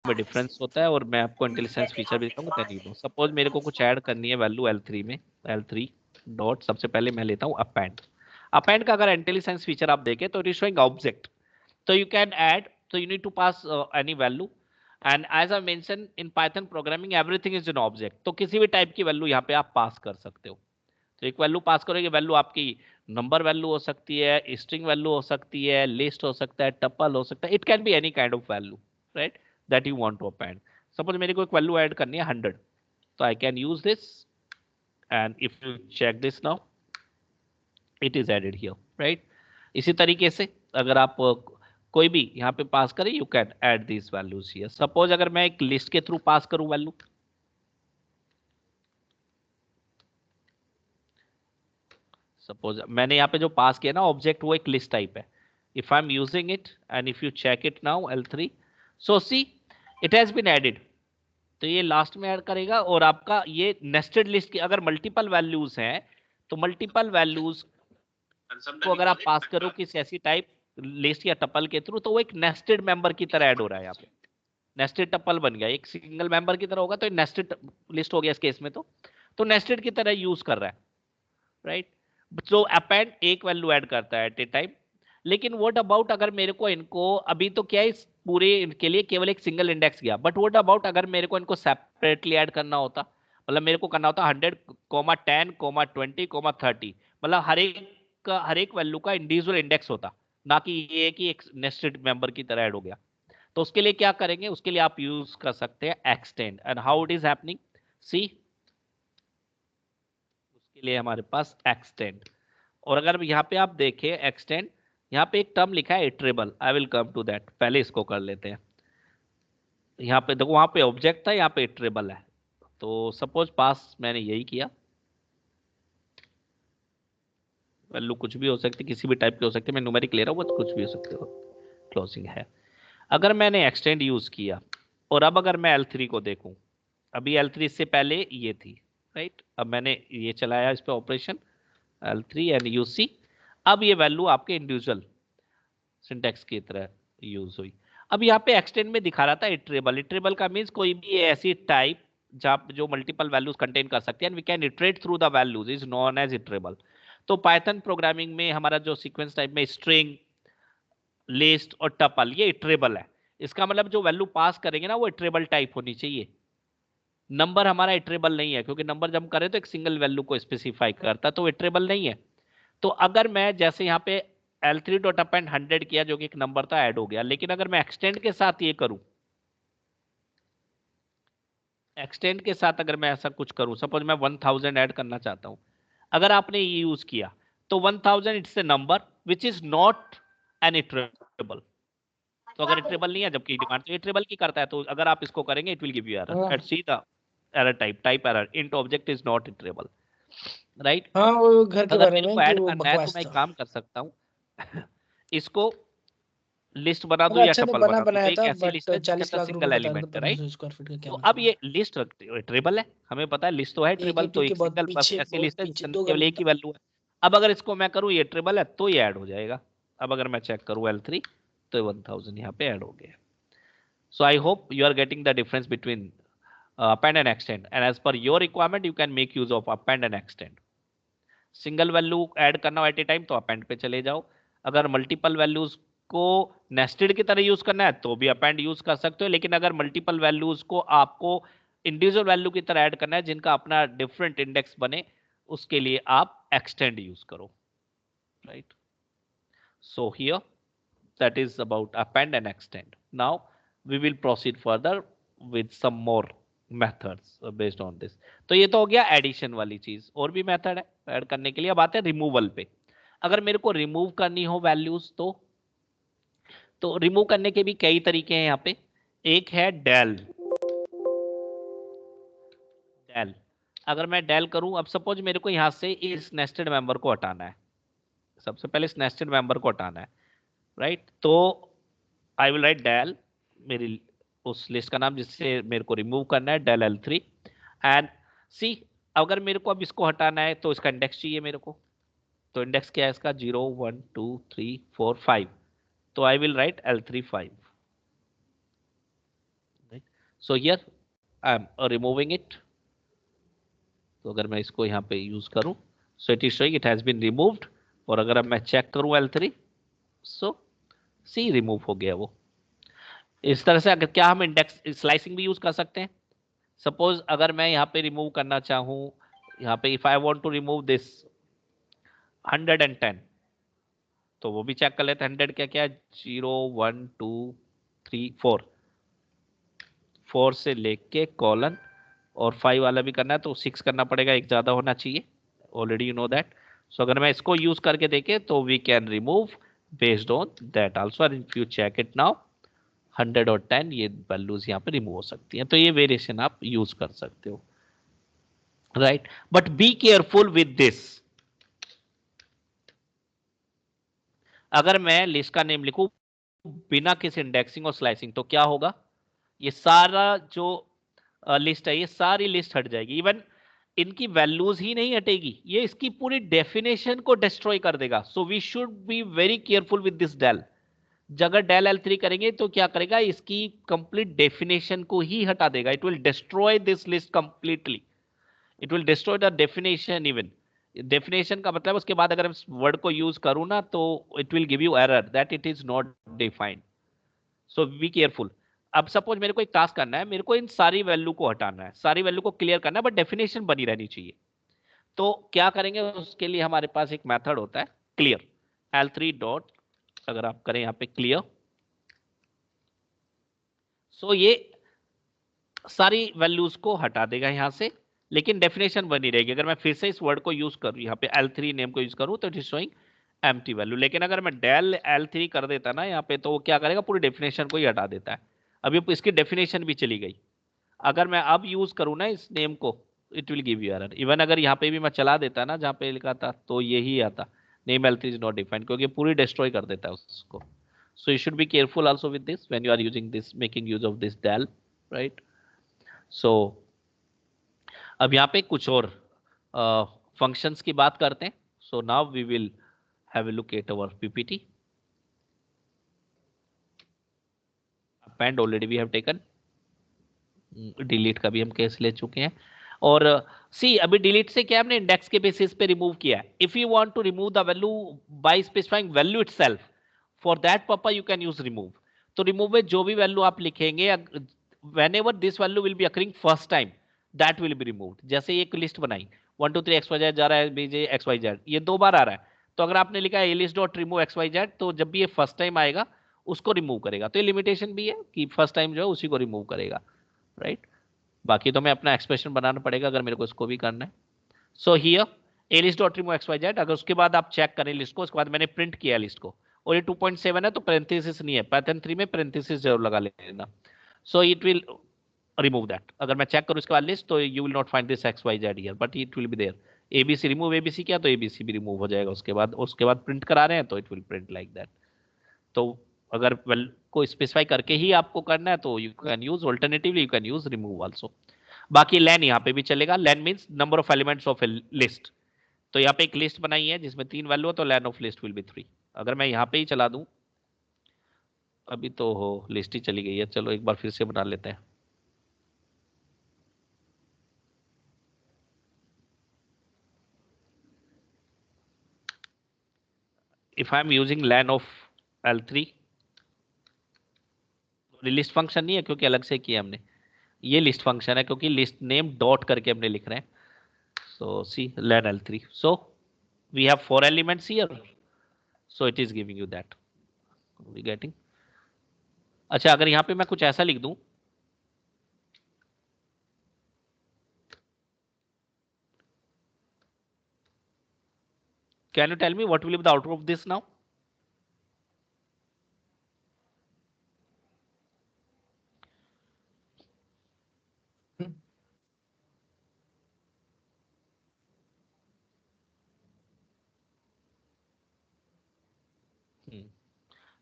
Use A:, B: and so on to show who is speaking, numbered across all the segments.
A: में डिफरेंस होता है और मैं आपको इंटेलिजेंस फीचर भी दिखाऊंगा देन यू नो। सपोज मेरे को कुछ ऐड करनी है वैल्यू L3 में, L3 डॉट, सबसे पहले मैं लेता हूँ अपेंड। अपेंड का अगर इंटेलिजेंस फीचर आप देखें तो it is showing object, so you can add, so you need to pass any value, and as I mentioned in Python programming everything is an object, तो किसी भी टाइप की value यहाँ पे आप पास कर सकते हो। तो एक वैल्यू पास करोगे, वैल्यू आपकी नंबर वैल्यू हो सकती है, स्ट्रिंग वैल्यू हो सकती है, लिस्ट हो सकता है, टपल हो सकता है, it can be any kind of value, right, that you want to append. Suppose मेरे को एक वैल्यू ऐड करनी है 100, तो I can use this and if you check this now it is added here, right. इसी तरीके से अगर आप कोई भी यहाँ पे पास करें, you can add this values here. Suppose अगर मैं एक लिस्ट के थ्रू पास करूं वैल्यू, सपोज मैंने यहाँ पे जो पास किया ना ऑब्जेक्ट, वो एक लिस्ट टाइप है। If I am using it and if you check it now L3, so see it has been added. तो ये लास्ट में ऐड करेगा और आपका ये नेस्टेड लिस्ट की अगर मल्टीपल वैल्यूज हैं तो मल्टीपल वैल्यूज को अगर आप पास करो किसी ऐसी टाइप लिस्ट या टपल के थ्रू, तो वो एक नेस्टेड मेंबर की तरह ऐड हो रहा है यहाँ पे। नेस्टेड टपल बन गया, एक सिंगल मेंबर की तरह होगा तो नेस्टेड लिस्ट हो गया इस केस में। तो नेस्टेड की तरह यूज कर रहा है, राइट। तो अपेंड एक वैल्यू ऐड करता है एट ए टाइम। लेकिन व्हाट अबाउट अगर मेरे को इनको अभी तो क्या है, इस पूरे इनके लिए केवल एक सिंगल इंडेक्स गया, बट व्हाट अबाउट अगर मेरे को इनको सेपरेटली ऐड करना होता, मतलब मेरे को करना होता 100,10,20,30, मतलब हर एक वैल्यू का इंडिविजुअल इंडेक्स होता, ना कि ये कि एक नेस्टेड मेंबर की तरह ऐड हो गया। तो उसके लिए क्या करेंगे, उसके लिए आप यूज कर सकते हैं extend. And how it is happening, see, उसके लिए हमारे पास एक्सटेंड। और अगर यहाँ पे आप देखें एक्सटेंड, यहाँ पे एक टर्म लिखा है iterable, I will come to that, पहले इसको कर लेते हैं। यहाँ पे देखो, वहां पे ऑब्जेक्ट था, यहाँ पे इटरेबल है। तो सपोज पास मैंने यही किया, वैल्यू कुछ भी हो सकती है, किसी भी टाइप की हो सकती है, मैं न्यूमेरिक ले रहा हूँ, कुछ भी हो सकते हो, क्लोजिंग है। अगर मैंने एक्सटेंड यूज किया और अब अगर मैं L3 को देखूं, अभी L3 से पहले ये थी, राइट। अब मैंने ये चलाया इस पे operation L3 and you see, अब ये वैल्यू आपके इंडिविजुअल सिंटेक्स की तरह यूज हुई। अब यहाँ पे एक्सटेंड में दिखा रहा था इटरेबल। इटरेबल का मीन्स कोई भी ऐसी टाइप जहाँ जो मल्टीपल वैल्यूज कंटेन कर सकती है, and we can iterate through the values, is known as iterable. तो पाइथन प्रोग्रामिंग में हमारा जो सीक्वेंस टाइप में स्ट्रिंग, लिस्ट और टपल, ये इटरेबल है। इसका मतलब जो वैल्यू पास करेंगे ना वो इटरेबल टाइप होनी चाहिए। नंबर हमारा इटरेबल नहीं है, क्योंकि नंबर जब हम करें तो एक सिंगल वैल्यू को स्पेसिफाई करता, तो इटरेबल नहीं है। तो अगर मैं जैसे यहाँ पे L3 डॉट अपेंड 100 किया, जो कि एक नंबर था, ऐड हो गया। लेकिन अगर मैं एक्सटेंड के साथ ये करूं, एक्सटेंड के साथ अगर मैं ऐसा कुछ करूं, सपोज मैं 1000 ऐड करना चाहता हूं, अगर आपने ये यूज किया तो 1000 it's a number which is not an iterable. तो अगर इटरेबल नहीं है, जबकि डिमांड तो इटरेबल की करता है, तो अगर आप इसको करेंगे it will give you error at
B: हाँ
A: see the error type error int object is not iterable, right.
B: हाँ, वो घर के
A: अगर
B: बारे
A: मेरे
B: में
A: को
B: कि
A: ऐड
B: वो
A: करना है तो
B: बकवास
A: मैं एक
B: था।
A: काम कर सकता हूँ इसको लिस्ट बना दूं
B: मतलब
A: या
B: अच्छा तो
A: टपल
B: बना
A: बना दूं, तो
B: बनाया
A: एक
B: था,
A: ऐसी लिस्ट
B: बट
A: है जिसके
B: 40
A: अंदर
B: लाख रुपए
A: सिंगल
B: बता रहे थे
A: एलिमेंट है, राइट।
B: 1500 स्क्वायर फीट का, क्या
A: तो अब
B: मतलब।
A: ये लिस्ट ट्रेबल है, हमें पता है लिस्ट तो है
B: एक ही
A: ट्रेबल, तो
B: टू के
A: एक
B: बहुत
A: सिंगल बस
B: पीछे,
A: ऐसी
B: बहुत
A: लिस्ट है जिसके
B: पीछे
A: अंदर
B: दो घर
A: केवल एक ही वैल्यू है। अब अगर इसको मैं करूं ये ट्रेबल है तो ये ऐड हो जाएगा। अब अगर मैं चेक करूं L3, तो 1000 यहाँ पे ऐड हो गया। So I hope you are getting the difference between append and extend, and as per your requirement you can make use of append and extend। Single value add करना हो eight ए time तो append पे चले जाओ। अगर multiple values को nested की तरह यूज करना है तो भी अपेंड यूज कर सकते हो। लेकिन अगर मल्टीपल वैल्यूज को आपको इंडिविजुअल वैल्यू की तरह ऐड करना है जिनका अपना डिफरेंट इंडेक्स बने, उसके लिए आप एक्सटेंड यूज करो, right. So here that is about append and extend. Now we will proceed further with some more methods based on this। तो ये तो हो गया एडिशन वाली चीज, और भी मेथड है ऐड करने के लिए। अब आते हैं रिमूवल पे। अगर मेरे को रिमूव करनी हो वैल्यूज तो रिमूव करने के भी कई तरीके हैं यहाँ पे। एक है डेल। डेल, अगर मैं डेल करूं, अब सपोज मेरे को यहां से इस नेस्टेड मेंबर को हटाना है, सबसे पहले इस नेस्टेड मेंबर को हटाना है, राइट। तो आई विल राइट डेल, मेरी उस लिस्ट का नाम जिससे मेरे को रिमूव करना है, डेल L3 एंड सी। अगर मेरे को अब इसको हटाना है तो इसका इंडेक्स चाहिए मेरे को। तो इंडेक्स क्या है इसका, 0 1 2 3 4 5। तो I will write L3 5, So here I am removing it. तो अगर मैं इसको यहाँ पे यूज करूं, so it is showing it has been removed. और अगर अब मैं चेक करूं L3, so C रिमूव हो गया वो। इस तरह से अगर क्या हम इंडेक्स स्लाइसिंग भी यूज कर सकते हैं। सपोज अगर मैं यहाँ पे रिमूव करना चाहूँ, यहाँ पे if I want to remove this 110, तो वो भी चेक कर लेते हैं। 100 क्या क्या है, 0 1 2 3 4, 4 से लेके कॉलन और 5 वाला भी करना है तो 6 करना पड़ेगा, एक ज्यादा होना चाहिए। Already you know that. So अगर मैं इसको यूज करके देखे तो we can remove based on that also. And if you check it now 100 और 10 ये वैल्यूज यहाँ पे रिमूव हो सकती हैं, तो ये वेरिएशन आप यूज कर सकते हो, right. But be careful with this. अगर मैं लिस्ट का नेम लिखूं बिना किसी इंडेक्सिंग और स्लाइसिंग तो क्या होगा, ये सारा जो लिस्ट है ये सारी लिस्ट हट जाएगी। इवन इनकी वैल्यूज ही नहीं हटेगी, ये इसकी पूरी डेफिनेशन को डिस्ट्रॉय कर देगा। So we should be very careful with this del. अगर डेल L3 करेंगे तो क्या करेगा, इसकी कंप्लीट डेफिनेशन को ही हटा देगा। It will destroy this list completely. It will destroy the definition even. Definition का मतलब उसके बाद अगर हम वर्ड को यूज करूं ना तो it will give you error that it is not defined. So be careful. अब सपोज मेरे को एक टास्क करना है, मेरे को इन सारी वैल्यू को हटाना है, सारी वैल्यू को क्लियर करना है, बट डेफिनेशन बनी रहनी चाहिए। तो क्या करेंगे, उसके लिए हमारे पास एक मेथड होता है क्लियर। L3 डॉट, अगर आप करें यहाँ पे क्लियर, सो ये सारी वैल्यूज को हटा देगा यहां से, लेकिन डेफिनेशन बनी रहेगी। अगर मैं फिर से इस वर्ड को यूज करूं, यहाँ पे L3 नेम को यूज करूं तो it is showing empty value. लेकिन अगर मैं डेल L3 कर देता ना यहाँ पे, तो वो क्या करेगा, पूरी डेफिनेशन को ही हटा देता है। अभी इसकी डेफिनेशन भी चली गई। अगर मैं अब यूज करूं ना इस नेम को, it will give you error. Even अगर यहाँ पे भी मैं चला देता ना जहाँ पे लिखा था, तो यही आता name L3 is not defined, क्योंकि पूरी डिस्ट्रॉय कर देता है उसको। So you should be careful also with this when you are using this, making use of this del, right. So अब यहाँ पे कुछ और फंक्शंस की बात करते हैं। So now we will have a look at our PPT. append already we have taken, delete का भी हम केस ले चुके हैं। और सी अभी डिलीट से क्या हमने इंडेक्स के बेसिस पे रिमूव किया है। If you want to remove the value by specifying value itself, for that purpose you can use remove. तो रिमूव में जो भी वैल्यू आप लिखेंगे, whenever this value will be occurring first time, that will be removed। जैसे एक list बनाई 1 2 3 XYZ जा रहा है, बीजे XYZ, ये 2 बार आ रहा है। तो अगर आपने लिखा है list डॉट रिमूव XYZ, तो जब भी ये फर्स्ट टाइम आएगा उसको रिमूव करेगा। तो ये लिमिटेशन भी है कि फर्स्ट टाइम जो है उसी को रिमूव करेगा, राइट। बाकी तो मैं अपना एक्सप्रेशन बनाना पड़ेगा अगर मेरे को इसको भी करना है। So here A list dot remove XYZ, अगर उसके बाद आप चेक करें लिस्ट को, उसके बाद मैंने प्रिंट किया लिस्ट को, और ये 2.7 है तो पेरेंथेसिस नहीं है, पैटर्न 3 में पेरेंथेसिस जरूर लगा लेना। सो इट विल remove that। अगर मैं चेक करूं इसके बाद लिस्ट, तो you will not find this XYZ here, but it will be there। ABC remove ABC किया तो ABC भी रिमूव हो जाएगा। उसके बाद प्रिंट करा रहे हैं तो it will print like that. तो अगर वेल को स्पेसिफाई करके ही आपको करना है तो you can use, alternatively you can use remove also. बाकी लेन यहाँ पे भी चलेगा। Len means number of elements of a list. तो यहाँ पे एक लिस्ट बनाई है जिसमें 3 वैल्यू है, तो lane of list will be 3। अगर मैं यहाँ पे ही चला दूं, अभी तो हो लिस्ट ही चली गई है, चलो एक बार फिर से बना लेते हैं। if I am using len of L3, list function नहीं है क्योंकि अलग से किया हमने, ये लिस्ट फंक्शन है क्योंकि लिस्ट नेम डॉट करके हमने लिख रहे हैं। So see len L3, so we have 4 elements here, so it is giving you that, we getting. अच्छा अगर यहाँ पे मैं कुछ ऐसा लिख दूं, can you tell me what will be the output of this now.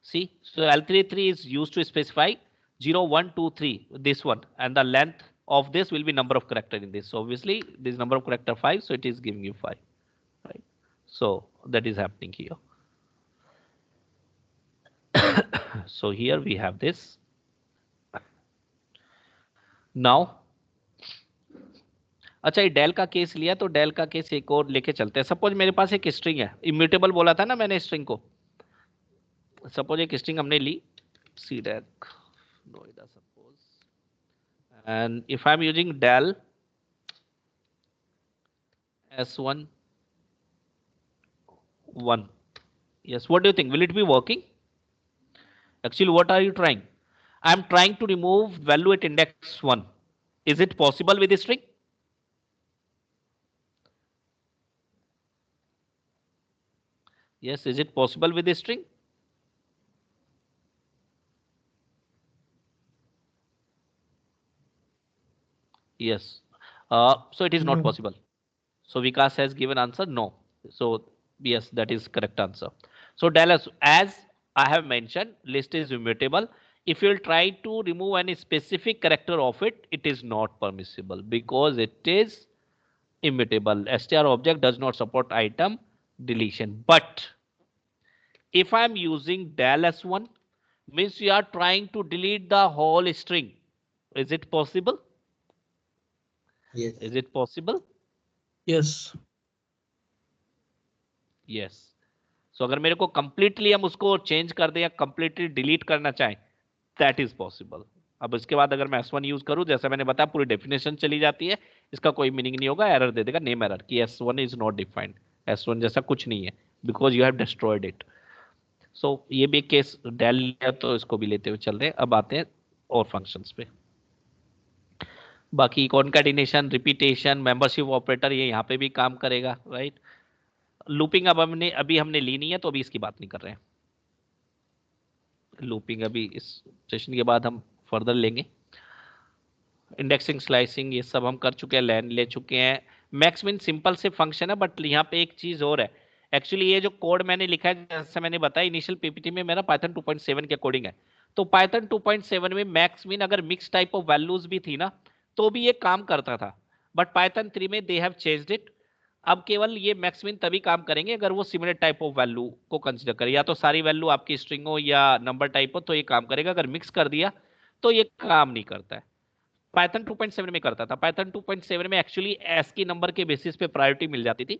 A: See, so L33 is used to specify 0, 1, 2, 3, this one, and the length of this will be number of character in this. So obviously, this number of character 5, so it is giving you 5, right? So that is happening here. So here we have this. Now अच्छा, ये del का case लिया तो del का case एक और लेके चलते हैं। सपोज मेरे पास एक स्ट्रिंग है, इम्यूटेबल बोला था ना मैंने स्ट्रिंग को। सपोज एक स्ट्रिंग हमने ली, CDEC Noida suppose, and if I am using del S1 1, yes, what do you think, will it be working? Actually, what are you trying? I am trying to remove value at index 1. Is it possible with this string? Yes, is it possible with this string? Yes. So it is not
B: No.
A: possible. So Vikas has given answer no. So yes, that is correct answer. So Dallas, as I have mentioned, list is immutable. If you will try to remove any specific character of it, it is not permissible because it is immutable. str object does not support item deletion. But if I am using del s1, means you are trying to delete the whole string. Is it possible?
C: Yes.
A: Is it possible?
B: Yes.
A: Yes. So अगर मेरे को completely हम उसको change कर दें या completely delete करना चाहें, that is possible. अब इसके बाद अगर मैं S1 यूज करूं, जैसे मैंने बताया पूरी डेफिनेशन चली जाती है, इसका कोई मीनिंग नहीं होगा, एरर दे देगा, नेम एरर कि S1 is not defined, S1 जैसा कुछ नहीं है, because you have destroyed it. So ये भी केस डेल लिया तो इसको भी लेते हुए चल रहे हैं। अब आते हैं और फंक्शंस पे। बाकी कॉन्कैटिनेशन, रिपीटेशन, मेंबरशिप ऑपरेटर ये यहाँ पे भी काम करेगा, राइट। लूपिंग अब अभी हमने ली नहीं है तो अभी इसकी बात नहीं कर रहे हैं। लूपिंग अभी इस सेशन के बाद हम फर्दर लेंगे। इंडेक्सिंग, स्लाइसिंग ये सब हम कर चुके हैं, लैन ले चुके हैं। मैक्स मिन सिंपल से फंक्शन है, बट यहाँ पे एक चीज और है। एक्चुअली ये जो कोड मैंने लिखा है, जैसे मैंने बताया इनिशियल पीपीटी में, मेरा पाइथन 2.7 के कोडिंग है। तो पाइथन 2.7 में मैक्स मिन अगर मिक्स टाइप ऑफ वैल्यूज भी थी ना, तो भी ये काम करता था। बट पाइथन 3 में दे हैव चेंज्ड इट। अब केवल ये मैक्स मिन तभी काम करेंगे अगर वो सिमिलर टाइप ऑफ वैल्यू को कंसिडर करे, या तो सारी वैल्यू आपकी स्ट्रिंग हो या नंबर टाइप हो तो ये काम करेगा। अगर मिक्स कर दिया तो ये काम नहीं करता है। पाइथन 2.7 में करता था। पाइथन 2.7 में एक्चुअली एस्की नंबर के बेसिस पे प्रायोरिटी मिल जाती थी।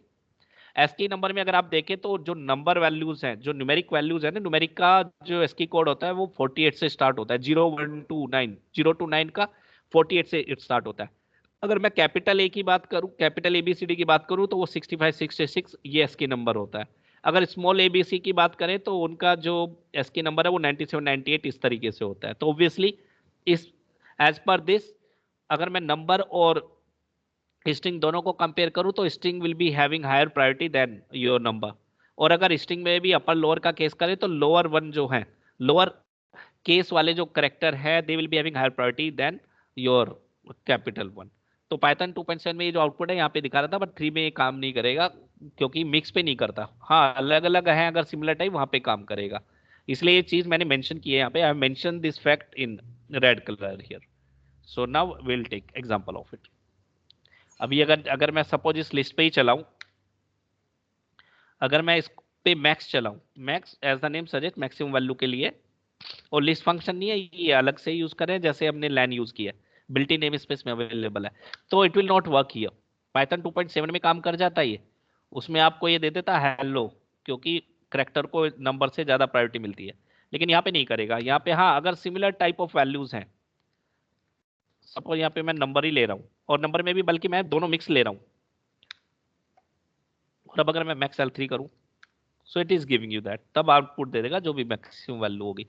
A: एस्की नंबर में अगर आप देखें तो जो नंबर वैल्यूज हैं, जो न्यूमेरिक वैल्यूज है ना, न्यूमेरिक का जो एस्की कोड होता है वो 48 से स्टार्ट होता है। 0 to 9 का 48 से इट स्टार्ट होता है। अगर मैं कैपिटल ए की बात करूं, कैपिटल एबीसीडी की बात करूं, तो वो 65 66 ये एस्की नंबर होता है। अगर स्मॉल एबीसी की बात करें तो उनका जो एस्की नंबर है वो 97 98 इस तरीके से होता है। तो ऑब्वियसली इस एज पर दिस, अगर मैं नंबर और स्ट्रिंग दोनों को कंपेयर करूं तो string will be having higher priority than your number. और अगर स्ट्रिंग में भी अपर लोअर का केस करें तो लोअर वन जो है, लोअर केस वाले जो करेक्टर है, they will be having higher priority than your capital one. तो पाइथन 2.7 में ये जो आउटपुट है यहाँ पे दिखा रहा था, बट 3 में ये काम नहीं करेगा क्योंकि मिक्स पे नहीं करता। हाँ, अलग अलग है, अगर सिमिलर टाइप वहां पे काम करेगा। इसलिए ये चीज मैंने मेंशन की है यहाँ पे। I mention this fact in red colour here. So now will take example of it. अभी अगर अगर मैं सपोज इस लिस्ट पे ही चलाऊं, अगर मैं इस पे मैक्स चलाऊं, max as the name suggest maximum value के लिए, और लिस्ट फंक्शन नहीं है, ये अलग से यूज करें जैसे हमने लैन यूज किया, बिल्ट इन नेम स्पेस में अवेलेबल है, तो it will not work here. Python 2.7 में काम कर जाता है ये, उसमें आपको ये दे देता है हेलो, क्योंकि करेक्टर को नंबर से ज्यादा प्रायोरिटी मिलती है। लेकिन यहाँ पे नहीं करेगा। यहाँ पे हाँ, अगर सिमिलर टाइप ऑफ वैल्यूज हैं, सपोज यहाँ पे मैं नंबर ही ले रहा हूँ, और नंबर में भी बल्कि मैं दोनों मिक्स ले रहा हूँ, और अब अगर मैं मैक्स L3 करूँ, सो it is giving you that, तब आउटपुट दे देगा जो भी मैक्सिमम वैल्यू होगी।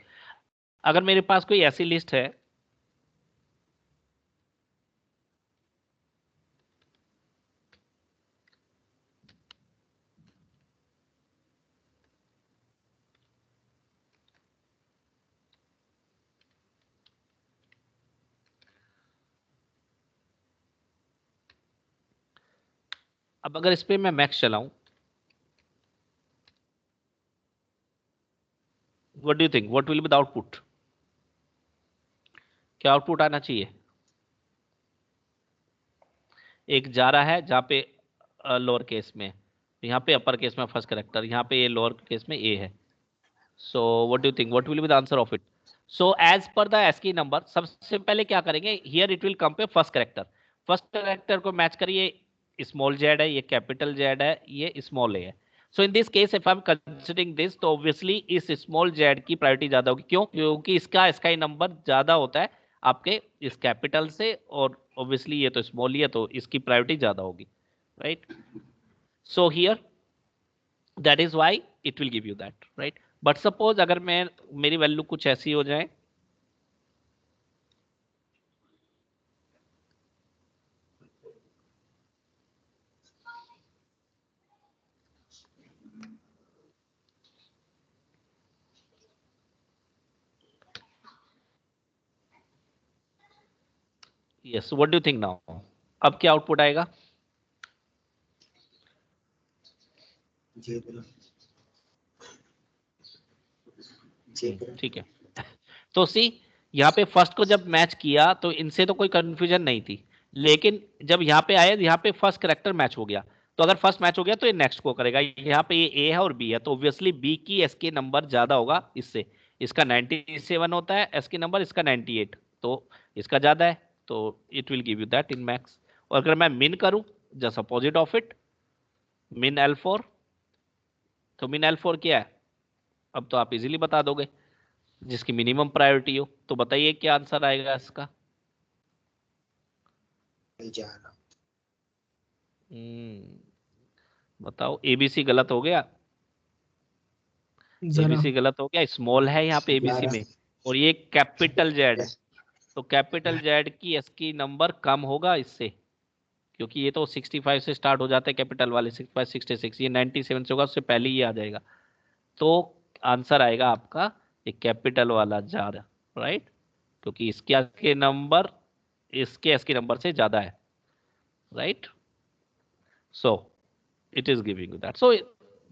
A: अगर मेरे पास कोई ऐसी लिस्ट है, अब अगर इस पे मैं मैक्स चलाऊं, what do you think, what will be the output? क्या आउटपुट आना चाहिए? एक जा रहा है जहां पे लोअर केस में, यहाँ पे अपर केस में फर्स्ट करेक्टर, यहाँ पे ये लोअर केस में ए है। So what do you think, what will be the answer of it? So as per the ASCII number सबसे पहले क्या करेंगे, here it will compare first character, first character को मैच करिए, स्मॉल जेड है, ये कैपिटल जेड है, ये स्मॉल ए है। So in this case if I am considering this, तो ऑब्वियसली इस स्मॉल जेड की प्रायोरिटी ज्यादा होगी। क्यों? क्योंकि इसका स्काई नंबर ज्यादा होता है आपके इस कैपिटल से, और ऑब्वियसली ये तो स्मॉल ही है तो इसकी प्रायोरिटी ज्यादा होगी, right? So here that is why it will give you that, right? But suppose अगर मैं मेरी वैल्यू कुछ ऐसी हो जाए, yes, what do you think now? अब क्या आउटपुट आएगा? ठीक है। तो सी, यहाँ पे फर्स्ट को जब मैच किया तो इनसे तो कोई कंफ्यूजन नहीं थी, लेकिन जब यहाँ पे आया, यहाँ पे फर्स्ट करेक्टर मैच हो गया, तो अगर फर्स्ट मैच हो गया तो ये नेक्स्ट को करेगा। यहाँ पे ये ए है और बी है, तो ऑब्वियसली बी की एसके नंबर ज्यादा होगा इससे, इसका 97 होता है एसके नंबर, इसका 98, तो इसका ज्यादा है, तो it will give you that in max. और अगर मैं मिन करूं, जस्ट अपोजिट ऑफ इट, मिन L4, तो मिन L4 क्या है? अब तो आप इजीली बता दोगे, जिसकी मिनिमम प्रायोरिटी हो। तो बताइए क्या आंसर आएगा इसका? बताओ, एबीसी गलत हो गया, एबीसी गलत हो गया, स्मॉल है यहाँ पे एबीसी में, और ये कैपिटल जेड है, तो कैपिटल जेड की एसकी नंबर कम होगा इससे, क्योंकि ये तो 65 से स्टार्ट हो जाता है कैपिटल वाले, 65 66, ये 97 से होगा, उससे पहले ही आ जाएगा। तो आंसर आएगा आपका एक कैपिटल वाला जार, राइट? क्योंकि इसके नंबर इसके एसके नंबर से ज्यादा है, right? So it is giving you that. So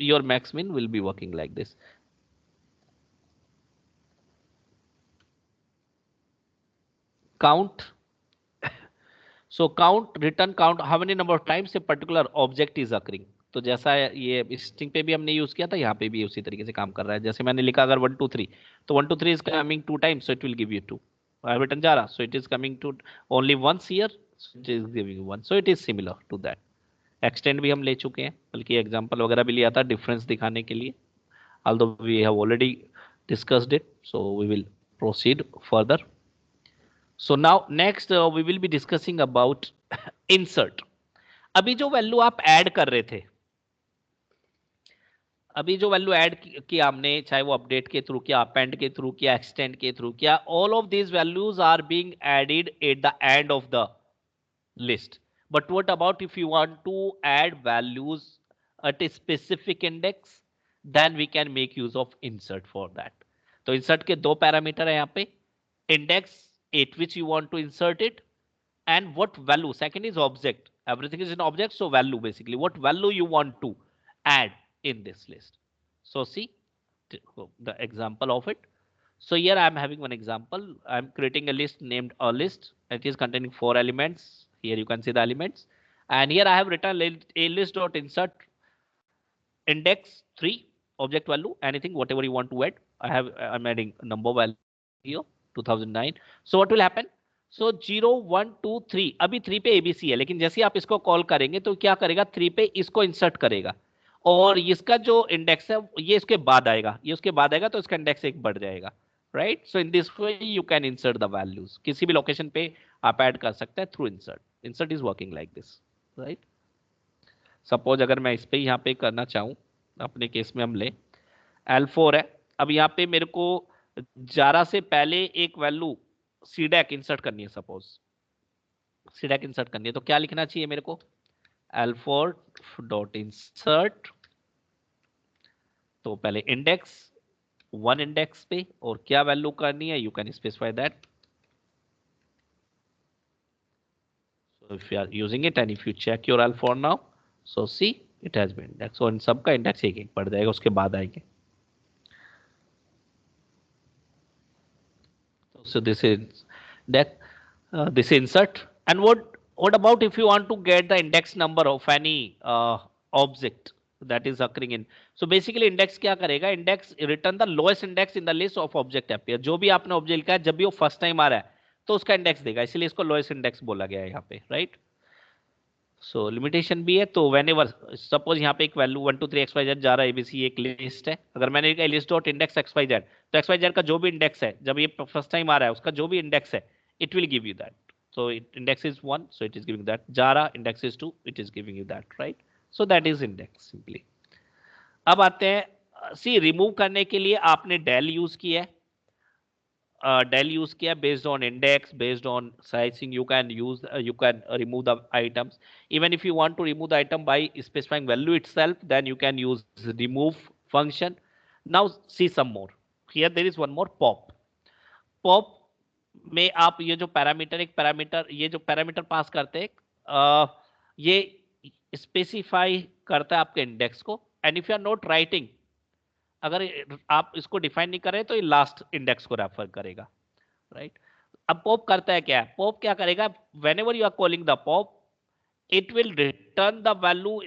A: your max min will be working like this. Count. So count, return count how many number of times a particular object is occurring. तो जैसा ये string पे भी हमने use किया था, यहाँ पे भी उसी तरीके से काम कर रहा है। जैसे मैंने लिखा अगर 1 2 3, तो 1 2 3 is coming 2 times, so it will give you 2। Return जा रहा, so it is coming to only once here, so it is giving you 1। So it is similar to that. Extend भी हम ले चुके हैं, बल्कि एग्जांपल वगैरह भी लिया था डिफरेंस दिखाने के लिए, although we have already discussed it, so we will proceed further. So now next we will be discussing about insert. अभी जो वैल्यू आप ऐड कर रहे थे, अभी जो वैल्यू ऐड किया हमने, चाहे वो अपडेट के थ्रू किया, अपेंड के थ्रू किया, एक्सटेंड के थ्रू किया, all of these values are being added at the end of the list. But what about if you want to add values at a specific index? Then we can make use of insert for that. तो insert के दो parameter है यहाँ पे, index at which you want to insert it, and what value. Second is object. Everything is an object, so value basically. What value you want to add in this list. So see the example of it. So here I am having one example. I am creating a list named a list. It is containing 4 elements. Here you can see the elements, and here I have written a list dot insert index 3 object value, anything whatever you want to add. I'm adding number value here 2009. So what will happen? So 0 1 2 3, अभी 3 पे ABC है, लेकिन जैसे आप इसको call करेंगे तो क्या करेगा, 3 पे इसको इंसर्ट करेगा, और इसका जो इंडेक्स है ये इसके बाद आएगा, ये उसके बाद आएगा, तो इसका इंडेक्स एक बढ़ जाएगा, right? So in this way you can insert the values, किसी भी लोकेशन पे आप ऐड कर सकते हैं through insert. Insert is working like this, right? Suppose अगर मैं इस पे यहाँ पे करना चाहूँ, अपने केस में हम ले L4 है, अब यहाँ पे मेरे को 11 से पहले एक वैल्यू सीडैक इंसर्ट करनी है, सपोज सीडैक इंसर्ट करनी है, तो क्या लिखना चाहिए मेरे को, L4 डॉट इंसर्ट, तो पहले इंडेक्स 1 इंडेक्स पे, और क्या वैल्यू करनी है, you can specify that. So if you are using it and if you check your L4 now, so see it has been indexed. So इन सब का इंडेक्स एक एक बढ़ जाएगा, उसके बाद आएंगे। So this is that this insert. And what about if you want to get the index number of any object, that is occurring in. So basically index क्या करेगा, index return the lowest index in the list of object appear. जो भी आपने object लिखा है जब भी वो फर्स्ट टाइम आ रहा है तो उसका इंडेक्स देगा, इसलिए इसको लोएस्ट इंडेक्स बोला गया है यहाँ पे, राइट. सो लिमिटेशन भी है, तो वेन एवर सपोज यहाँ पे एक वैल्यू 1 2 3 XYZ जा रहा है, एबीसी एक लिस्ट है, अगर मैंने लिखा लिस्ट डॉट इंडेक्स XYZ, तो XYZ का जो भी इंडेक्स है जब ये फर्स्ट टाइम आ रहा है उसका जो भी इंडेक्स है it will give you that. So index is 1, so it is giving that. Jara index is 2, it is giving you that, right? So that is index simply. अब आते हैं, सी रिमूव करने के लिए आपने del यूज किया है, del यूज किया based on index, based on sizing. You can use, you can remove the items. Even if you want to remove the item by specifying value itself, then you can use remove function. Now see some more. Here there is one more pop. Pop में आप ये जो parameter, एक parameter, ये जो parameter pass करते हैं ये स्पेसिफाई करता है आपके इंडेक्स को. And if you are not writing, अगर आप इसको डिफाइन नहीं कर रहे तो ये लास्ट इंडेक्स को रेफर करेगा, राइट. अब पॉप करता है क्या, पॉप क्या करेगा, whenever you are calling the pop it will return the value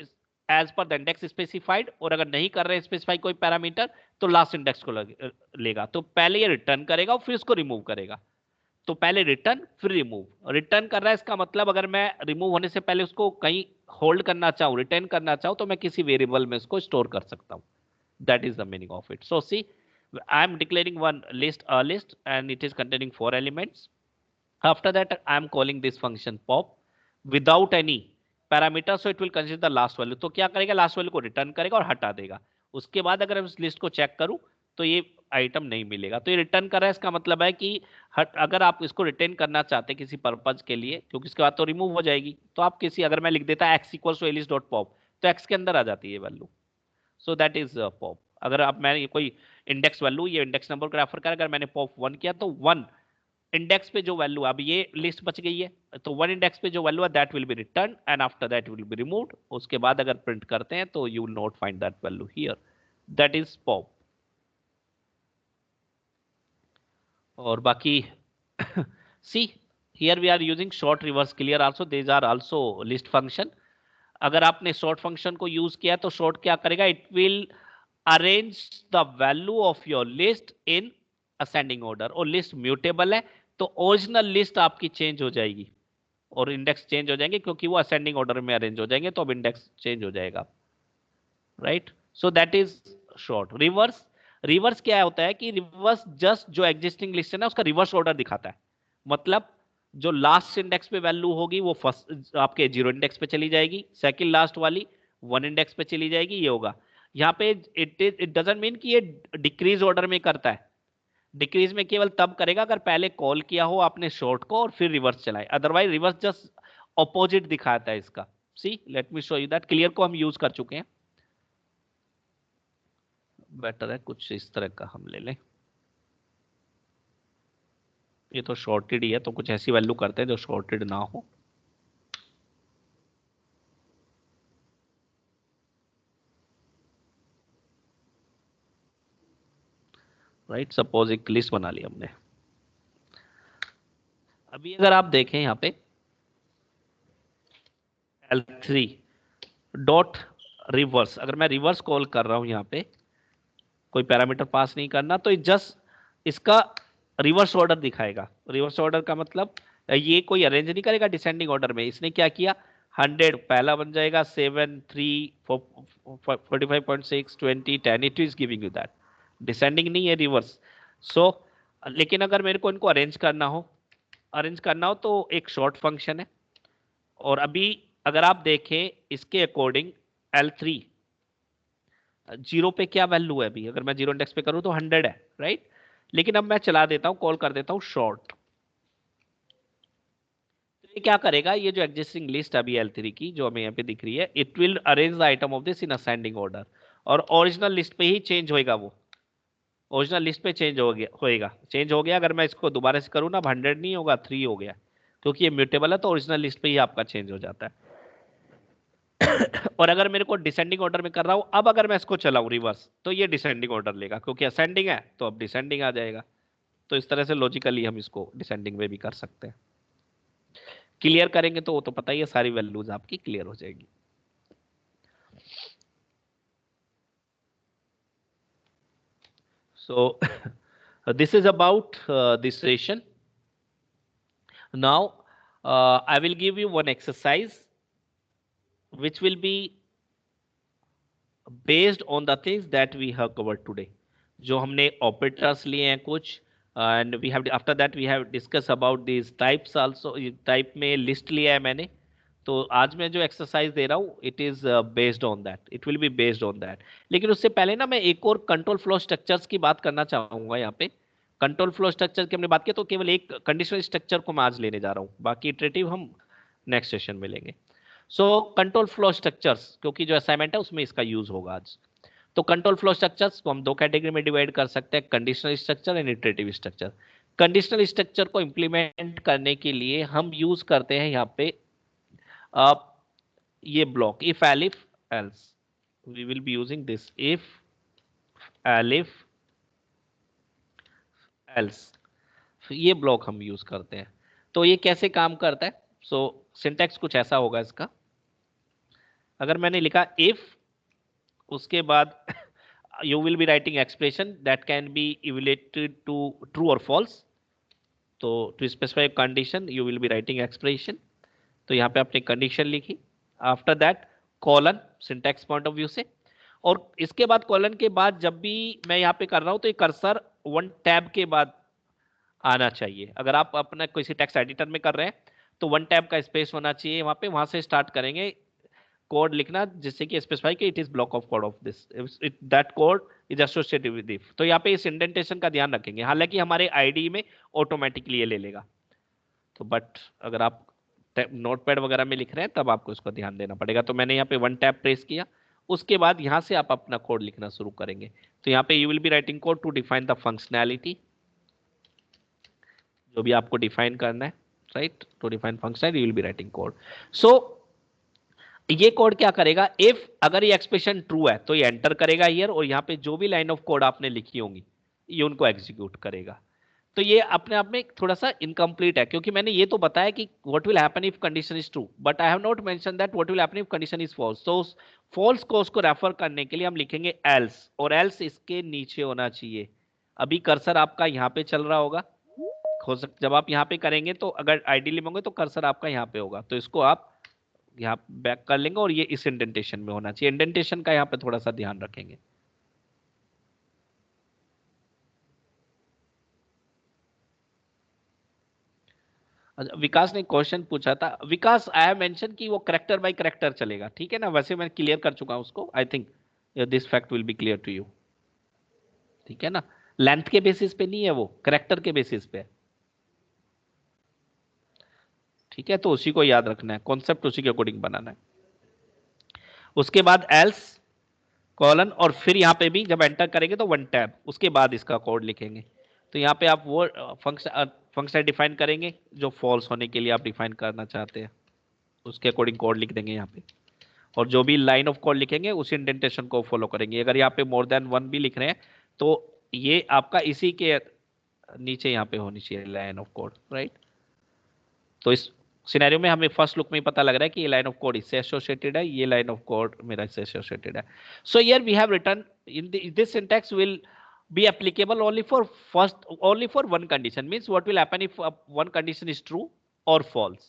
A: as per the index specified, और अगर नहीं कर रहे स्पेसिफाई कोई पैरामीटर तो लास्ट इंडेक्स को लेगा. तो पहले ये रिटर्न करेगा और फिर इसको रिमूव करेगा. तो पहले रिटर्न फिर रिमूव. रिटर्न कर रहा है, इसका मतलब अगर मैं रिमूव होने से पहले उसको कहीं होल्ड करना चाहूं, रिटर्न करना चाहूं, तो मैं किसी वेरिएबल में इसको स्टोर कर सकता हूं. That is the meaning of it. So see, I am declaring one list, a list, and it is containing 4 elements. After that I am calling this function pop without any parameter, so it will consider the last value. तो क्या करेगा, last value को return करेगा और हटा देगा. उसके बाद अगर मैं इस लिस्ट को चेक करूं तो ये आइटम नहीं मिलेगा. तो ये रिटर्न कर रहा है, इसका मतलब है कि अगर आप इसको रिटर्न करना चाहते हैं किसी पर्पज के लिए, क्योंकि इसके बाद तो रिमूव हो जाएगी, तो आप किसी, अगर मैं लिख देता x equals to Alice dot pop, तो x के अंदर आ जाती है value. So that is pop. अगर आप, मैंने कोई इंडेक्स वैल्यू, ये इंडेक्स नंबर को रेफर कर, अगर मैंने पॉप 1 किया तो 1 इंडेक्स पे जो वैल्यू, अब ये लिस्ट बच गई है तो 1 इंडेक्स पे जो वैल्यू है that will be return and after that will be removed. उसके बाद अगर प्रिंट करते हैं तो you will not find that value here. That is pop. और बाकी see here we are using short reverse clear also, these are also list function. अगर आपने short function को यूज किया तो short क्या करेगा, it will arrange the value of your list in ascending order. और list mutable है तो original list आपकी change हो जाएगी और index change हो जाएंगे, क्योंकि वो ascending order में arrange हो जाएंगे तो अब index change हो जाएगा, right? So that is short. reverse, reverse क्या होता है कि रिवर्स जस्ट जो एग्जिस्टिंग लिस्ट है ना उसका रिवर्स ऑर्डर दिखाता है. मतलब जो लास्ट इंडेक्स पे वैल्यू होगी वो फर्स्ट आपके 0 इंडेक्स पे चली जाएगी, सेकंड लास्ट वाली 1 इंडेक्स पे चली जाएगी, ये होगा. यहाँ पे इट डजंट मीन कि ये डिक्रीज ऑर्डर में करता है. डिक्रीज में केवल तब करेगा अगर पहले कॉल किया हो आपने शॉर्ट को और फिर रिवर्स चलाए, अदरवाइज रिवर्स जस्ट ऑपोजिट दिखाता है इसका. See, let me show you that. Clear को हम यूज कर चुके हैं, बेटर है कुछ इस तरह का हम ले लें. ये तो शॉर्टेड ही है तो कुछ ऐसी वैल्यू करते हैं जो शॉर्टेड ना हो. राइट, सपोज एक लिस्ट बना ली हमने. अभी अगर आप देखें यहाँ पे L3 डॉट रिवर्स, अगर मैं रिवर्स कॉल कर रहा हूं, यहाँ पे कोई पैरामीटर पास नहीं करना, तो जस्ट इसका रिवर्स ऑर्डर दिखाएगा. रिवर्स ऑर्डर का मतलब ये कोई अरेंज नहीं करेगा डिसेंडिंग ऑर्डर में. इसने क्या किया, 100 पहला बन जाएगा, 7 3 45.6 20 10, it is giving you that. Descending नहीं है, रिवर्स. सो लेकिन अगर मेरे को इनको अरेंज करना हो तो एक शॉर्ट फंक्शन है. और अभी अगर आप देखें इसके अकॉर्डिंग L3 0 पे क्या वैल्यू है, अभी अगर मैं 0 इंडेक्स पे करूं तो 100 है, राइट. लेकिन अब मैं चला देता हूं, कॉल कर देता हूं शॉर्ट. तो ये क्या करेगा, ये जो एग्जिस्टिंग लिस्ट अभी L3 की जो हमें यहाँ पे दिख रही है, it will arrange the item of this in ascending order. और ओरिजिनल लिस्ट पे ही चेंज होएगा, वो ओरिजिनल लिस्ट पे चेंज हो गया. अगर मैं इसको दोबारा से करूँ ना, 100 नहीं होगा, 3 हो गया, क्योंकि ये म्यूटेबल है तो ओरिजिनल लिस्ट पे ही आपका चेंज हो जाता है. और अगर मेरे को डिसेंडिंग ऑर्डर में कर रहा हूं, अब अगर मैं इसको चलाऊं रिवर्स तो ये डिसेंडिंग ऑर्डर लेगा, क्योंकि असेंडिंग है तो अब डिसेंडिंग आ जाएगा. तो इस तरह से लॉजिकली हम इसको डिसेंडिंग में भी कर सकते हैं. क्लियर करेंगे तो वो तो पता ही है, सारी वैल्यूज आपकी क्लियर हो जाएगी. So this is about this session. Now I will give you one exercise which will be based on the things that we have covered today. जो हमने operators लिए हैं कुछ, and we have after that we have discussed about these types also. type में list लिया है मैंने, तो आज मैं जो एक्सरसाइज दे रहा हूँ it is based on that, it will be based on that. लेकिन उससे पहले ना मैं एक और कंट्रोल फ्लो स्ट्रक्चर्स की बात करना चाहूंगा. यहाँ पे कंट्रोल फ्लो स्ट्रक्चर की हमने बात की, तो केवल एक कंडीशनल स्ट्रक्चर को मैं आज लेने जा रहा हूँ, बाकी इटरेटिव हम नेक्स्ट सेशन में लेंगे. सो कंट्रोल फ्लो स्ट्रक्चर्स, क्योंकि जो असाइनमेंट है उसमें इसका यूज होगा आज. तो कंट्रोल फ्लो स्ट्रक्चर्स को हम दो कैटेगरी में डिवाइड कर सकते हैं, conditional structure and iterative structure. Conditional structure को इंप्लीमेंट करने के लिए हम यूज करते हैं यहाँ पे ये block if elif else. We will be using this if elif else. ये ब्लॉक हम यूज करते हैं. तो ये कैसे काम करता है? सो सिंटैक्स कुछ ऐसा होगा इसका. अगर मैंने लिखा if, उसके बाद you will be writing expression that can be evaluated to true or false. तो to specify condition you will be writing expression. तो यहाँ पे आपने कंडीशन लिखी. After that colon, syntax point of view से. और इसके बाद कॉलन के बाद जब भी मैं यहाँ पे कर रहा हूं तो ये कर्सर वन टैब के बाद आना चाहिए. अगर आप अपना किसी टेक्स्ट एडिटर में कर रहे हैं तो वन टैब का स्पेस होना चाहिए वहां पे. वहां से स्टार्ट करेंगे कोड लिखना, जिससे कि स्पेसिफाई कि it is block of code of this, that code is associated with if. तो यहाँ पे इस इंडेंटेशन का ध्यान रखेंगे. हालांकि हमारे आईडी में ऑटोमेटिकली ये ले लेगा, तो बट अगर आप नोटपैड वगैरह में लिख रहे हैं तब आपको इसको ध्यान देना पड़ेगा. तो मैंने यहाँ पे वन टैब प्रेस किया, उसके बाद यहाँ से आप अपना कोड लिखना शुरू करेंगे. तो यहाँ पे you will be writing code to define the functionality, जो भी आपको डिफाइन करना है, right. To define functionality you will be writing code. So ये कोड क्या करेगा? इफ अगर ये एक्सप्रेशन ट्रू है तो ये एंटर करेगा हियर, और यहाँ पे जो भी लाइन ऑफ कोड आपने लिखी होंगी ये उनको एग्जीक्यूट करेगा. तो ये अपने आप में थोड़ा सा इनकम्प्लीट है, क्योंकि मैंने ये तो बताया कि what will happen if condition is true, but I have not mention that what will happen if condition is false. तो फॉल्स को उसको रेफर करने के लिए हम लिखेंगे एल्स, और एल्स इसके नीचे होना चाहिए. अभी कर्सर आपका यहाँ पे चल रहा होगा, हो सकता जब आप यहाँ पे करेंगे तो अगर आइडियली होंगे तो कर्सर आपका यहाँ पे होगा, तो इसको आप यहाँ बैक कर लेंगे और ये इस इंडेंटेशन में होना चाहिए. इंडेंटेशन का यहाँ पे थोड़ा सा ध्यान रखेंगे. विकास ने क्वेश्चन पूछा था. विकास, आई हैव मेंशन कि वो करेक्टर बाय करेक्टर चलेगा, ठीक है ना? वैसे मैं क्लियर कर चुका हूं उसको. I think this fact will be clear to you, ठीक है ना? लेंथ के बेसिस पे नहीं है, वो करेक्टर के बेसिस पे है, ठीक है? तो उसी को याद रखना है, कॉन्सेप्ट उसी के अकॉर्डिंग बनाना है. उसके बाद एल्स कॉलन, और फिर यहाँ पे भी जब एंटर करेंगे तो वन टैब, उसके बाद इसका कोड लिखेंगे. तो यहाँ पे आप वो फंक्शन डिफाइन करेंगे जो फॉल्स होने के लिए आप डिफाइन करना चाहते हैं, उसके अकॉर्डिंग कोड लिख देंगे यहाँ पे. और जो भी लाइन ऑफ कोड लिखेंगे उस इंडेंटेशन को फॉलो करेंगे. अगर यहाँ पे मोर देन वन भी लिख रहे हैं तो ये आपका इसी के नीचे यहाँ पे होनी चाहिए लाइन ऑफ कोड, राइट. तो इस सिनेरियो में हमें फर्स्ट लुक में ही पता लग रहा है कि ये लाइन ऑफ कोड इससे एसोसिएटेड है, ये लाइन ऑफ कोड मेरा इससे एसोसिएटेड है. So here we have written in this syntax will be applicable only for one condition. Means what will happen if one condition is true or false.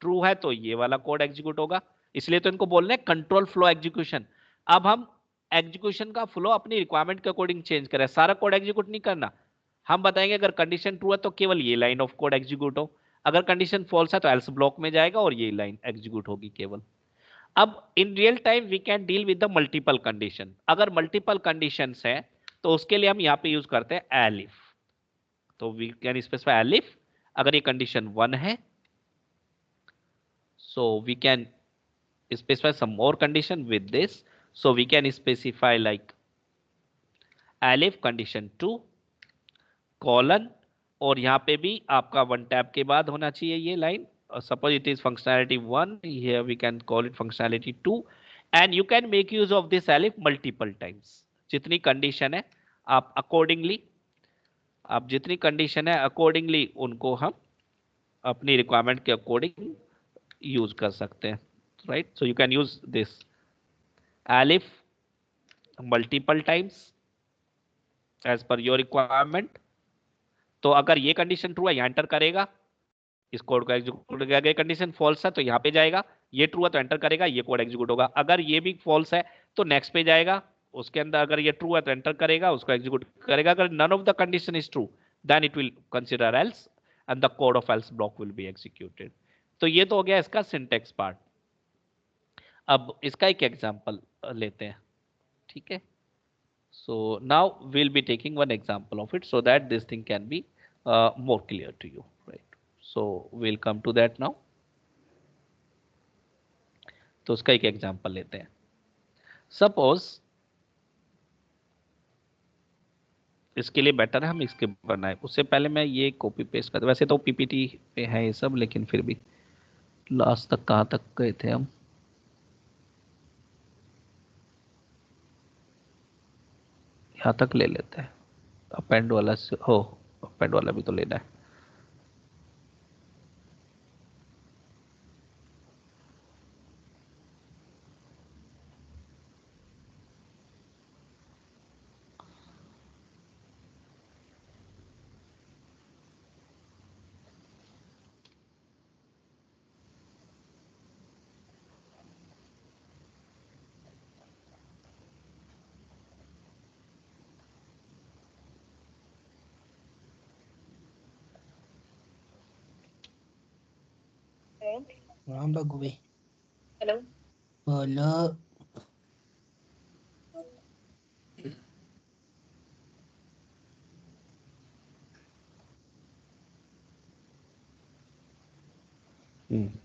A: True है तो ये वाला code execute होगा, इसलिए तो इनको बोल रहे हैं कंट्रोल फ्लो एग्जीक्यूशन. अब हम एग्जीक्यूशन का फ्लो अपनी रिक्वायरमेंट के अकॉर्डिंग चेंज करें, सारा कोड एग्जीक्यूट नहीं करना. हम बताएंगे अगर कंडीशन ट्रू है तो केवल ये लाइन ऑफ कोड एग्जीक्यूट हो, अगर कंडीशन फॉल्स है तो एल्स ब्लॉक में जाएगा और ये लाइन एग्जीक्यूट होगी केवल. अब in real time we can deal with the multiple condition. अगर मल्टीपल कंडीशंस है तो उसके लिए हम यहाँ पे यूज करते हैं एलिफ. तो वी कैन स्पेसिफाई एलिफ. अगर ये कंडीशन 1 है so we can specify some more condition with this. So we can specify like elif condition 2 colon, और यहाँ पे भी आपका वन टैब के बाद होना चाहिए ये line. Suppose it is functionality 1, here we can call it functionality 2, and you can make use of this elif multiple times. जितनी कंडीशन है आप अकॉर्डिंगली, आप जितनी कंडीशन है अकॉर्डिंगली उनको हम अपनी रिक्वायरमेंट के अकॉर्डिंग यूज कर सकते हैं, right. So you can use this elif multiple times as per your requirement. तो अगर ये कंडीशन ट्रू है यहाँ एंटर करेगा, इस कोड को एग्जीक्यूट करेगा। कंडीशन फॉल्स है तो यहाँ पे जाएगा, ये ट्रू है तो एंटर करेगा, ये कोड एग्जीक्यूट होगा। अगर ये भी फॉल्स है तो नेक्स्ट पे जाएगा, उसके अंदर अगर ये ट्रू है तो एंटर करेगा, उसको एग्जीक्यूट करेगा। अगर none of the condition is true then it will consider else and the code of else block will be executed. तो ये तो हो गया इसका सिंटेक्स पार्ट। अब इसका एक एग्जांपल लेते हैं, ठीक है। So now we'll be taking one example of it so that this thing can be more clear to you, right? So we'll come to that now. तो उसका एक एग्जांपल लेते हैं। सपोज इसके लिए बेटर है हम इसके बनाए, उससे पहले मैं ये कॉपी पेस्ट कर, वैसे तो पीपीटी पे है ये सब, लेकिन फिर भी लास्ट तक कहाँ तक गए थे हम? यहाँ तक ले लेते हैं। अपेंड वाला से हो, अपेंड वाला भी तो लेना है।
C: हाँ बग्गू भाई।
B: हेलो।
C: बोलो।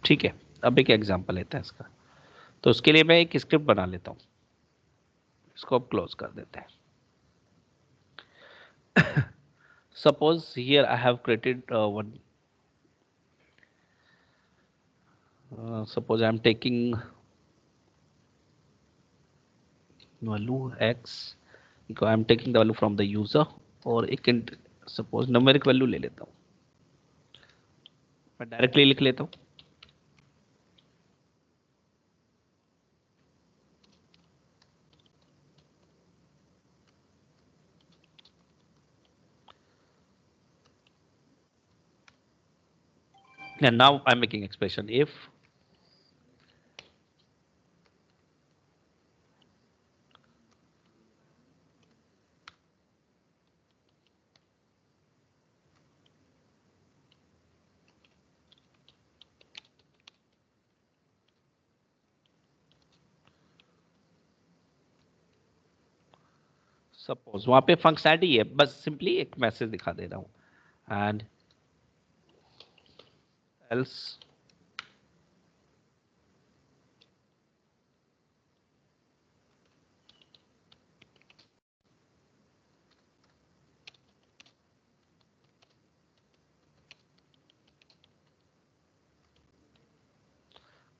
A: ठीक है, अब एक एग्जांपल लेते हैं इसका। तो उसके लिए मैं एक स्क्रिप्ट बना लेता हूँ, इसको अब क्लोज कर देते हैं। Suppose here I have created one. Suppose I am taking value x. I am taking the value from the user, और एक suppose numeric value ले लेता हूँ, मैं डायरेक्टली लिख लेता हूँ। And now I'm making expression if suppose वहां पे फंक्शनैलिटी है, बस सिंपली एक मैसेज दिखा दे रहा हूं। एंड एल्स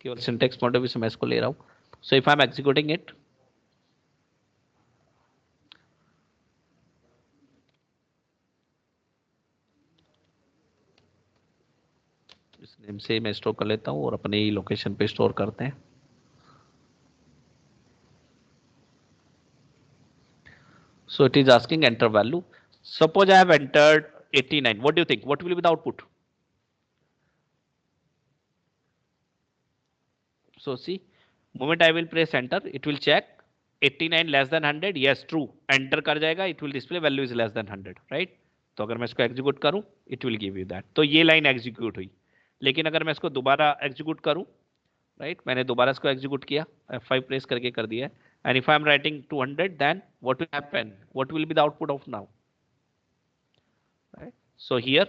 A: केवल सिंटेक्स पॉइंट ऑफ व्यू से मैं इसको ले रहा हूं। So if I am executing it, इस नेम से मैं स्टोर कर लेता हूं और अपने ही लोकेशन पे स्टोर करते हैं। So it is asking enter value. Suppose I have entered 89. What do you think? What will be the output? So see, moment I will press enter, it will check 89 less than 100. Yes, true. Enter कर जाएगा. It will display value is less than 100. Right? तो अगर मैं इसको execute करूं, it will give you that. तो ये line execute हुई। लेकिन अगर मैं इसको दोबारा एग्जीक्यूट करूं, राइट, मैंने दोबारा इसको एग्जीक्यूट किया, F5 प्रेस करके कर दिया है, and if I am writing 200, then what will happen? What will be the output of now? Right? So here,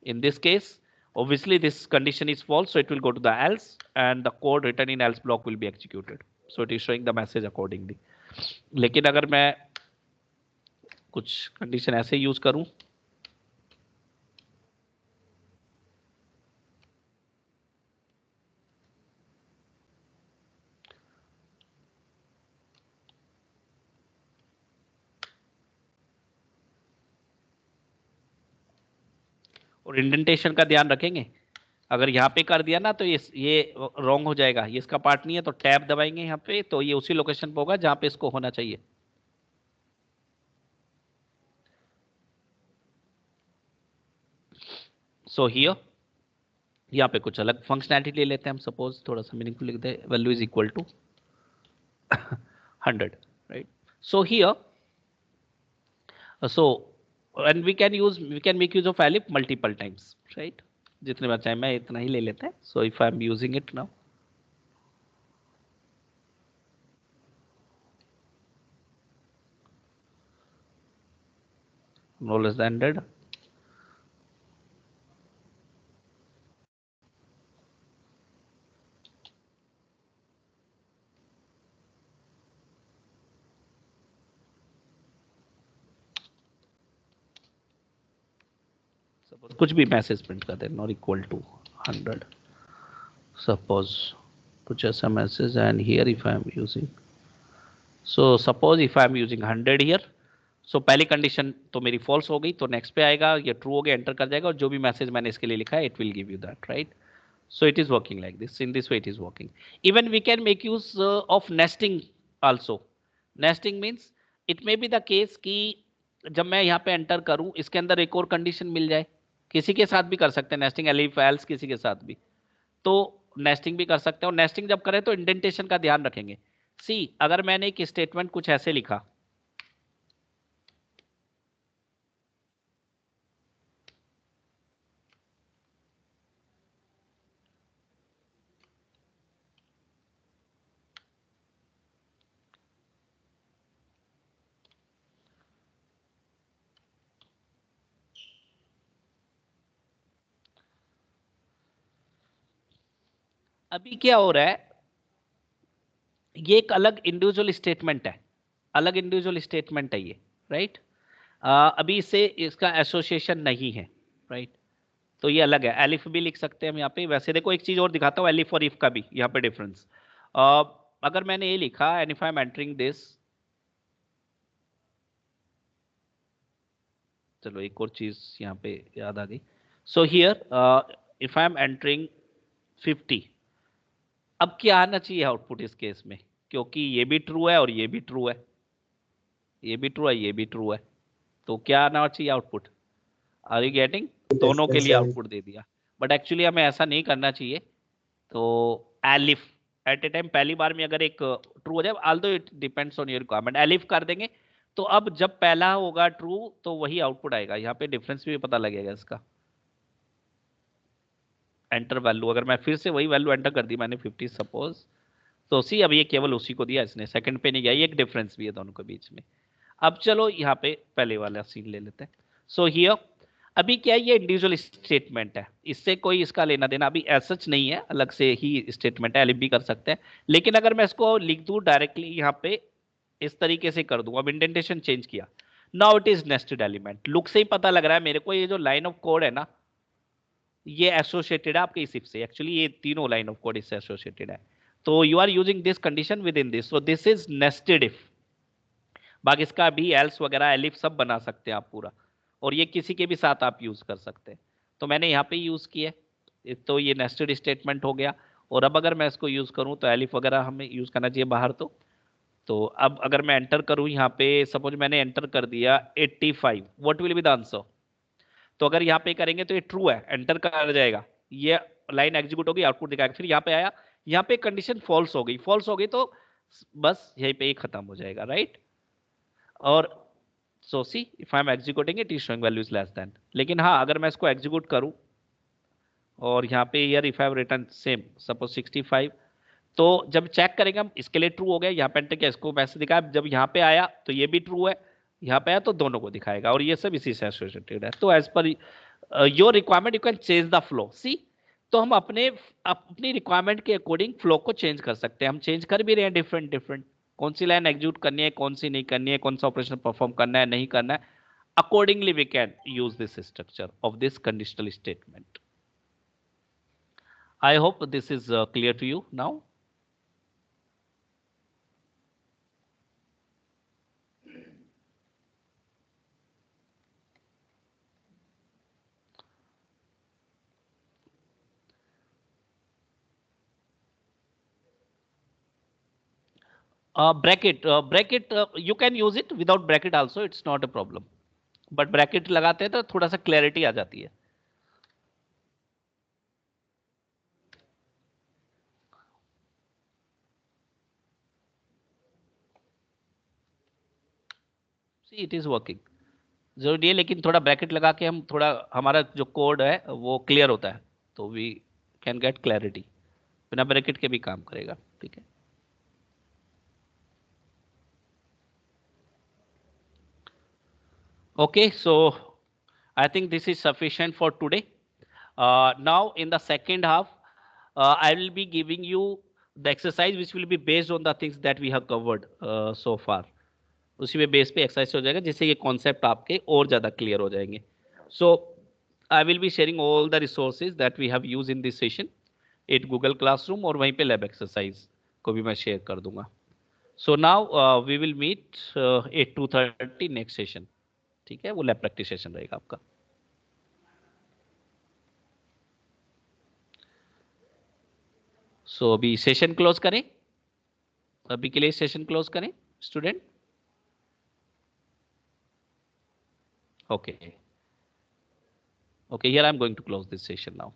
A: in this case, obviously this condition is false, so it will go to the else, and the code written in else block will be executed. So it is showing the message accordingly. लेकिन अगर मैं कुछ condition ऐसे use करूं, और indentation का ध्यान रखेंगे। अगर यहाँ पे कर दिया ना तो ये रॉन्ग हो जाएगा, ये इसका पार्ट नहीं है। तो टैब दबाएंगे यहाँ पे, तो ये उसी लोकेशन पे होगा जहाँ पे इसको होना चाहिए। सो हियर यहाँ पे कुछ अलग फंक्शनैलिटी ले लेते हैं हम, सपोज थोड़ा सा मीनिंगफुल लिखते हैं, value is equal to 100, right? So here so and we can make use of elif multiple times, right? जितने बार चाहे मैं इतना ही ले लेते हैं. So if I am using it now, no less than 100. Suppose कुछ भी मैसेज प्रिंट कर दे, नॉट इक्वल टू 100. Suppose कुछ ऐसा message, and here if I am using, so suppose if I am using 100 here, so पहली condition तो मेरी false हो गई, तो नेक्स्ट पे आएगा, ये ट्रू हो गया, एंटर कर जाएगा, और जो भी मैसेज मैंने इसके लिए लिखा है it will give you that, right? So it is working like this. In this way it is working. Even we can make use of nesting also. Nesting means it may be the case कि जब मैं यहाँ पे enter करूँ, इसके अंदर एक और कंडीशन मिल जाए. किसी के साथ भी कर सकते हैं नेस्टिंग, एलिफ एल्स किसी के साथ भी, तो नेस्टिंग भी कर सकते हैं. और नेस्टिंग जब करें तो इंडेंटेशन का ध्यान रखेंगे. सी अगर मैंने एक स्टेटमेंट कुछ ऐसे लिखा, अभी क्या हो रहा है, ये एक अलग इंडिविजुअल स्टेटमेंट है, अलग इंडिविजुअल स्टेटमेंट है ये, राइट? अभी इससे इसका एसोसिएशन नहीं है, राइट? तो ये अलग है. एलिफ भी लिख सकते हैं हम यहाँ पे. वैसे देखो एक चीज और दिखाता हूँ, एलिफ और इफ का भी यहाँ पे डिफरेंस. अगर मैंने ये लिखा, and if I am entering this, चलो एक और चीज यहाँ पे याद आ गई. So here if I am entering 50, अब क्या आना चाहिए आउटपुट इस केस में, क्योंकि ये भी ट्रू है और ये भी ट्रू है, ये भी ट्रू है, ये भी ट्रू है, तो क्या आना चाहिए आउटपुट? Are you getting? दोनों के लिए आउटपुट दे दिया, बट एक्चुअली हमें ऐसा नहीं करना चाहिए. तो एलिफ एट ए टाइम पहली बार में अगर एक ट्रू हो जाए, although it depends on your requirement, elif कर देंगे तो अब जब पहला होगा ट्रू तो वही आउटपुट आएगा. यहाँ पे डिफरेंस भी पता लगेगा इसका. एंटर वैल्यू, अगर मैं फिर से वही वैल्यू एंटर कर दी मैंने 50 सपोज, तो सी अब ये केवल उसी को दिया इसने, सेकंड पे नहीं गया. ये एक डिफरेंस भी है दोनों के बीच में. अब चलो यहाँ पे पहले वाला सीन ले लेते हैं. सो हियर अभी क्या है, ये इंडिविजुअल स्टेटमेंट है, इससे कोई इसका लेना देना अभी ऐसा नहीं है, अलग से ही स्टेटमेंट है, एलिफ भी कर सकते हैं. लेकिन अगर मैं इसको लिख दूं डायरेक्टली यहाँ पे इस तरीके से कर दूं, अब इंडेंटेशन चेंज किया, now it is nested element. Look से ही पता लग रहा है मेरे को, ये जो लाइन ऑफ कोड है ना, ये एसोसिएटेड है आपके इस इफ से. एक्चुअली ये तीनों लाइन ऑफ कोड इससे एसोसिएटेड है. तो you are using this condition within this, so this is nested if. बाकी इसका भी एल्स वगैरह एलिफ सब बना सकते हैं आप पूरा, और ये किसी के भी साथ आप यूज कर सकते हैं. तो मैंने यहाँ पे यूज किया, तो ये नेस्टेड स्टेटमेंट हो गया. और अब अगर मैं इसको यूज करूँ तो एलिफ वगैरह हमें यूज करना चाहिए बाहर. तो अब अगर मैं एंटर करूँ यहाँ पे, सपोज मैंने एंटर कर दिया 85, what will be the answer? तो अगर यहाँ पे करेंगे तो ये ट्रू है, एंटर कर जाएगा, ये लाइन एग्जीक्यूट होगी, आउटपुट दिखाएगा. फिर यहाँ पे आया, यहाँ पे कंडीशन फॉल्स हो गई, फॉल्स हो गई तो बस यहीं पे ही खत्म हो जाएगा, राइट? और so see if I am executing it is showing value is less than. लेकिन हाँ अगर मैं इसको एग्जीक्यूट करूं और यहाँ पे here if I have written same suppose 65, तो जब चेक करेंगे हम, इसके लिए ट्रू हो गया, यहाँ पे एंटर किया, इसको वैसे दिखाया, जब यहाँ पे आया तो ये भी ट्रू है, यहाँ पे आया तो दोनों को दिखाएगा, और ये सब इसी से एसोसिएटेड है. तो as per your requirement you can change the flow. See तो हम अपनी रिक्वायरमेंट के अकॉर्डिंग फ्लो को चेंज कर सकते हैं. हम चेंज कर भी रहे हैं डिफरेंट डिफरेंट, कौन सी लाइन एग्जीक्यूट करनी है, कौन सी नहीं करनी है, कौन सा ऑपरेशन परफॉर्म करना है, नहीं करना है. Accordingly we can use this structure of this conditional statement. I hope this is clear to you now. bracket you can use it without bracket also, it's not a problem, but bracket लगाते हैं तो थोड़ा सा clarity आ जाती है. It is working जरूरी है, लेकिन थोड़ा ब्रैकेट लगा के हम थोड़ा हमारा जो कोड है वो क्लियर होता है, तो वी कैन गेट क्लैरिटी। बिना ब्रैकेट के भी काम करेगा, ठीक है। Okay, so I think this is sufficient for today. Now in the second half, I will be giving you the exercise which will be based on the things that we have covered so far. उसी पे base पे exercise हो जाएगा, जिससे ये concept आपके और ज़्यादा क्लियर हो जाएंगे। So I will be sharing all the resources that we have use in this session at Google classroom, और वहीं पे लैब एक्सरसाइज को भी मैं शेयर कर दूंगा। So now we will meet at 2:30 next session, ठीक है, वो लैब प्रैक्टिस सेशन रहेगा आपका। सो अभी सेशन क्लोज करें, अभी के लिए सेशन क्लोज करें student. Okay, okay, here I am going to close this session now.